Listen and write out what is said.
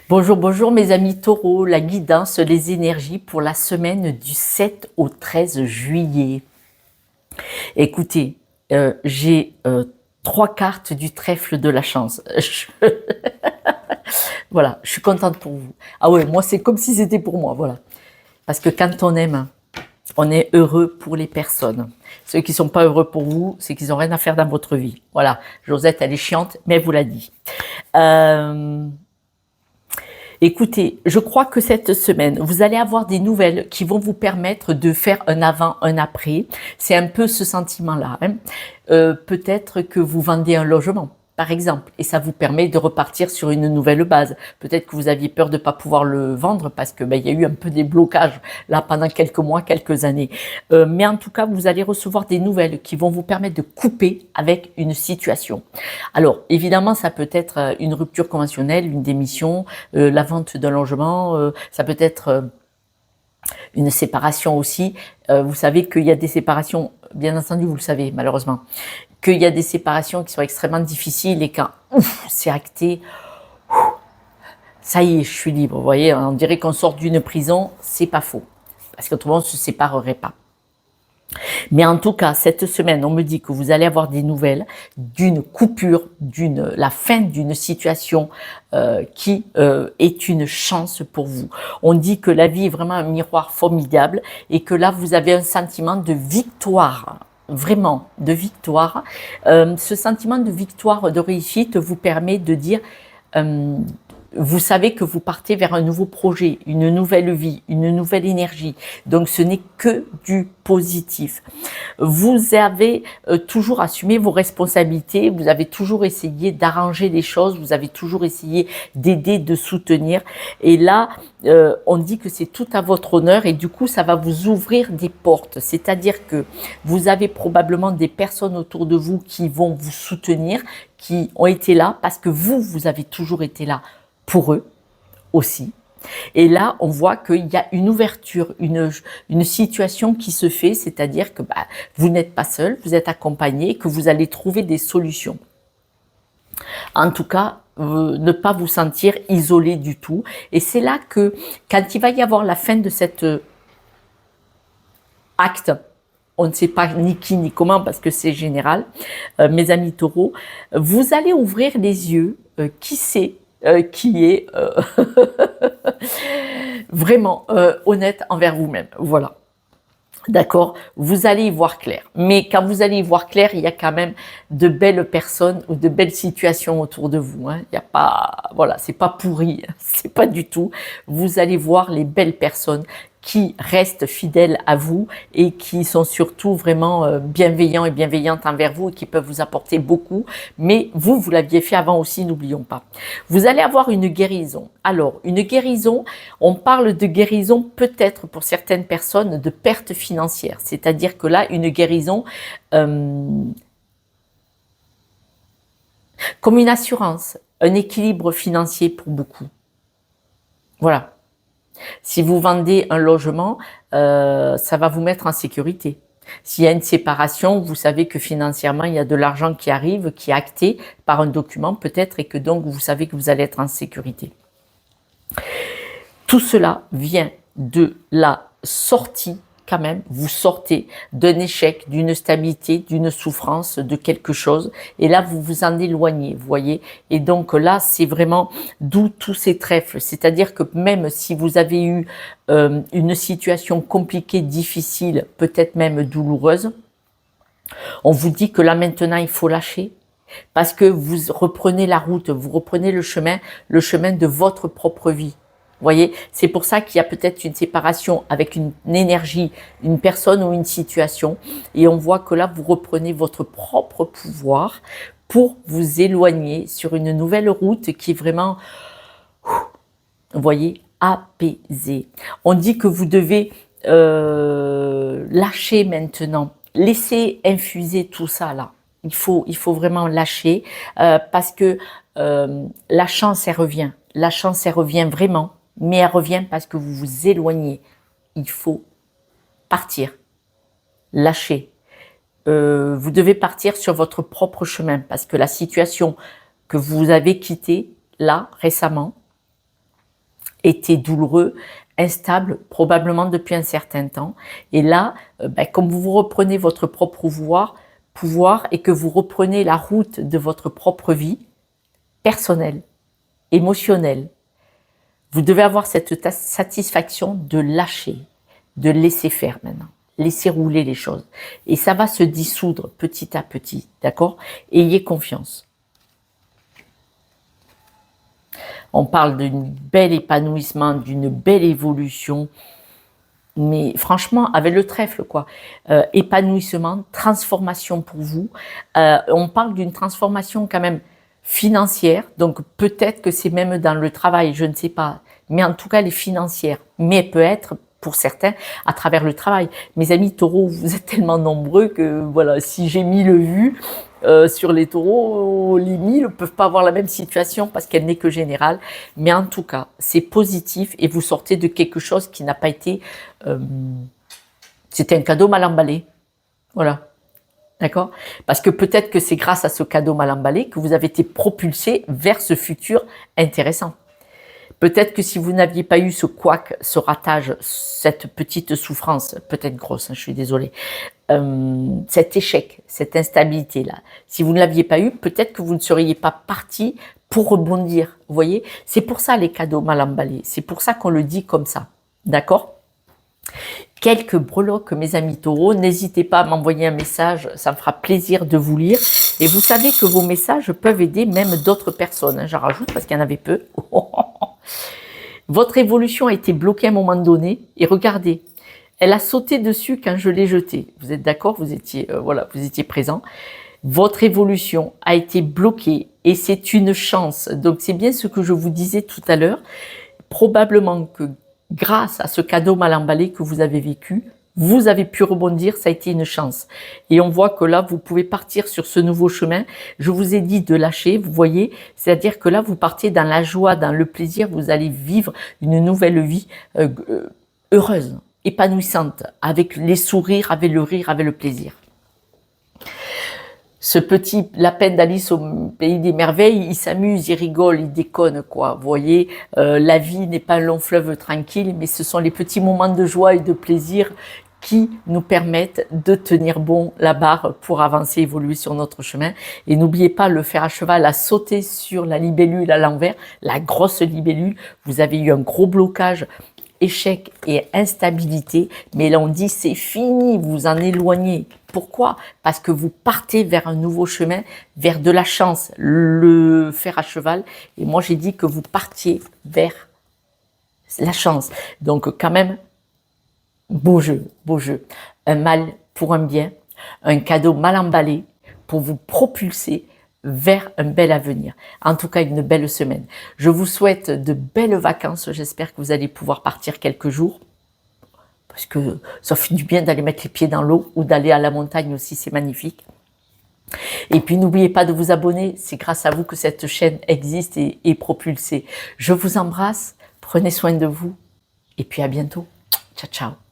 Bonjour, bonjour mes amis taureaux, la guidance, les énergies pour la semaine du 7 au 13 juillet. Écoutez, j'ai trois cartes du trèfle de la chance. Voilà, je suis contente pour vous. Ah ouais, moi c'est comme si c'était pour moi, voilà. Parce que quand on aime, on est heureux pour les personnes. Ceux qui ne sont pas heureux pour vous, c'est qu'ils n'ont rien à faire dans votre vie. Voilà, Josette, elle est chiante, mais elle vous l'a dit. Euh, Écoutez, je crois que cette semaine, vous allez avoir des nouvelles qui vont vous permettre de faire un avant, un après. C'est un peu ce sentiment-là, hein. Peut-être que vous vendez un logement, par exemple, et ça vous permet de repartir sur une nouvelle base. Peut-être que vous aviez peur de ne pas pouvoir le vendre parce que il y a eu un peu des blocages là pendant quelques mois, quelques années. Mais en tout cas, vous allez recevoir des nouvelles qui vont vous permettre de couper avec une situation. Alors, évidemment, ça peut être une rupture conventionnelle, une démission, la vente d'un logement, ça peut être une séparation aussi. Vous savez qu'il y a des séparations, bien entendu, vous le savez malheureusement, qu'il y a des séparations qui sont extrêmement difficiles et quand c'est acté, ça y est, je suis libre. Vous voyez, on dirait qu'on sort d'une prison, c'est pas faux, parce qu'autrement on ne se séparerait pas. Mais en tout cas, cette semaine, on me dit que vous allez avoir des nouvelles d'une coupure, la fin d'une situation qui est une chance pour vous. On dit que la vie est vraiment un miroir formidable et que là, vous avez un sentiment de victoire. Vraiment, de victoire. Ce sentiment de victoire, de réussite vous permet de dire euh, vous savez que vous partez vers un nouveau projet, une nouvelle vie, une nouvelle énergie. Donc ce n'est que du positif. Vous avez toujours assumé vos responsabilités, vous avez toujours essayé d'arranger les choses, vous avez toujours essayé d'aider, de soutenir. Et là, on dit que c'est tout à votre honneur et du coup, ça va vous ouvrir des portes. C'est-à-dire que vous avez probablement des personnes autour de vous qui vont vous soutenir, qui ont été là parce que vous avez toujours été là pour eux aussi. Et là, on voit qu'il y a une ouverture, une situation qui se fait, c'est-à-dire que vous n'êtes pas seul, vous êtes accompagné, que vous allez trouver des solutions. En tout cas, ne pas vous sentir isolé du tout. Et c'est là que, quand il va y avoir la fin de cet acte, on ne sait pas ni qui ni comment parce que c'est général, mes amis taureaux, vous allez ouvrir les yeux, qui sait qui est vraiment honnête envers vous-même. Voilà. D'accord, vous allez y voir clair. Mais quand vous allez y voir clair, il y a quand même de belles personnes ou de belles situations autour de vous, hein. Il y a pas, voilà, c'est pas pourri, c'est pas du tout. Vous allez voir les belles personnes qui restent fidèles à vous et qui sont surtout vraiment bienveillants et bienveillantes envers vous et qui peuvent vous apporter beaucoup. Mais vous l'aviez fait avant aussi, n'oublions pas. Vous allez avoir une guérison. Alors, une guérison, on parle de guérison peut-être pour certaines personnes de perte financière. C'est-à-dire que là, une guérison comme une assurance, un équilibre financier pour beaucoup. Voilà. Si vous vendez un logement, ça va vous mettre en sécurité. S'il y a une séparation, vous savez que financièrement, il y a de l'argent qui arrive, qui est acté par un document peut-être, et que donc vous savez que vous allez être en sécurité. Tout cela vient de la sortie, quand même, vous sortez d'un échec, d'une stabilité, d'une souffrance, de quelque chose, et là vous vous en éloignez, vous voyez. Et donc là, c'est vraiment d'où tous ces trèfles. C'est-à-dire que même si vous avez eu une situation compliquée, difficile, peut-être même douloureuse, on vous dit que là maintenant il faut lâcher, parce que vous reprenez la route, vous reprenez le chemin de votre propre vie. Vous voyez, c'est pour ça qu'il y a peut-être une séparation avec une énergie, une personne ou une situation. Et on voit que là, vous reprenez votre propre pouvoir pour vous éloigner sur une nouvelle route qui est vraiment, vous voyez, apaisée. On dit que vous devez lâcher maintenant, laisser infuser tout ça là. Il faut vraiment lâcher parce que la chance, elle revient. La chance, elle revient vraiment. Mais elle revient parce que vous vous éloignez. Il faut partir, lâcher. Vous devez partir sur votre propre chemin parce que la situation que vous avez quittée là récemment, été douloureux, instable, probablement depuis un certain temps. Et là, comme vous reprenez votre propre pouvoir et que vous reprenez la route de votre propre vie personnelle, émotionnelle, vous devez avoir cette satisfaction de lâcher, de laisser faire maintenant. Laisser rouler les choses. Et ça va se dissoudre petit à petit, d'accord? Ayez confiance. On parle d'un bel épanouissement, d'une belle évolution. Mais franchement, avec le trèfle, quoi. Épanouissement, transformation pour vous. On parle d'une transformation quand même financière. Donc peut-être que c'est même dans le travail, je ne sais pas. Mais en tout cas, elle est financière. Mais elle peut être pour certains, à travers le travail. Mes amis taureaux, vous êtes tellement nombreux que voilà, si j'ai 1000 vues sur les taureaux, les 1000 ne peuvent pas avoir la même situation parce qu'elle n'est que générale. Mais en tout cas, c'est positif et vous sortez de quelque chose qui n'a pas été... c'était un cadeau mal emballé. Voilà. D'accord? Parce que peut-être que c'est grâce à ce cadeau mal emballé que vous avez été propulsé vers ce futur intéressant. Peut-être que si vous n'aviez pas eu ce couac, ce ratage, cette petite souffrance, peut-être grosse, hein, je suis désolée, cet échec, cette instabilité-là, si vous ne l'aviez pas eu, peut-être que vous ne seriez pas parti pour rebondir. Vous voyez? C'est pour ça les cadeaux mal emballés. C'est pour ça qu'on le dit comme ça. D'accord? Quelques breloques, mes amis taureaux. N'hésitez pas à m'envoyer un message, ça me fera plaisir de vous lire. Et vous savez que vos messages peuvent aider même d'autres personnes. Hein. J'en rajoute parce qu'il y en avait peu. Votre évolution a été bloquée à un moment donné. Et regardez, elle a sauté dessus quand je l'ai jetée. Vous êtes d'accord? Vous étiez, voilà, vous étiez présent. Votre évolution a été bloquée et c'est une chance. Donc c'est bien ce que je vous disais tout à l'heure. Probablement que grâce à ce cadeau mal emballé que vous avez vécu, vous avez pu rebondir, ça a été une chance. Et on voit que là, vous pouvez partir sur ce nouveau chemin. Je vous ai dit de lâcher, vous voyez, c'est-à-dire que là, vous partez dans la joie, dans le plaisir, vous allez vivre une nouvelle vie heureuse, épanouissante, avec les sourires, avec le rire, avec le plaisir. Ce petit lapin d'Alice au pays des merveilles, il s'amuse, il rigole, il déconne, quoi. Vous voyez, la vie n'est pas un long fleuve tranquille, mais ce sont les petits moments de joie et de plaisir qui nous permettent de tenir bon la barre pour avancer, évoluer sur notre chemin. Et n'oubliez pas, le fer à cheval a sauté sur la libellule à l'envers, la grosse libellule. Vous avez eu un gros blocage, échec et instabilité, mais là on dit c'est fini, vous en éloignez. Pourquoi? Parce que vous partez vers un nouveau chemin, vers de la chance, le fer à cheval. Et moi j'ai dit que vous partiez vers la chance. Donc quand même, beau jeu, beau jeu. Un mal pour un bien, un cadeau mal emballé pour vous propulser vers un bel avenir. En tout cas, une belle semaine. Je vous souhaite de belles vacances. J'espère que vous allez pouvoir partir quelques jours. Parce que ça fait du bien d'aller mettre les pieds dans l'eau ou d'aller à la montagne aussi, c'est magnifique. Et puis, n'oubliez pas de vous abonner. C'est grâce à vous que cette chaîne existe et est propulsée. Je vous embrasse. Prenez soin de vous. Et puis, à bientôt. Ciao, ciao.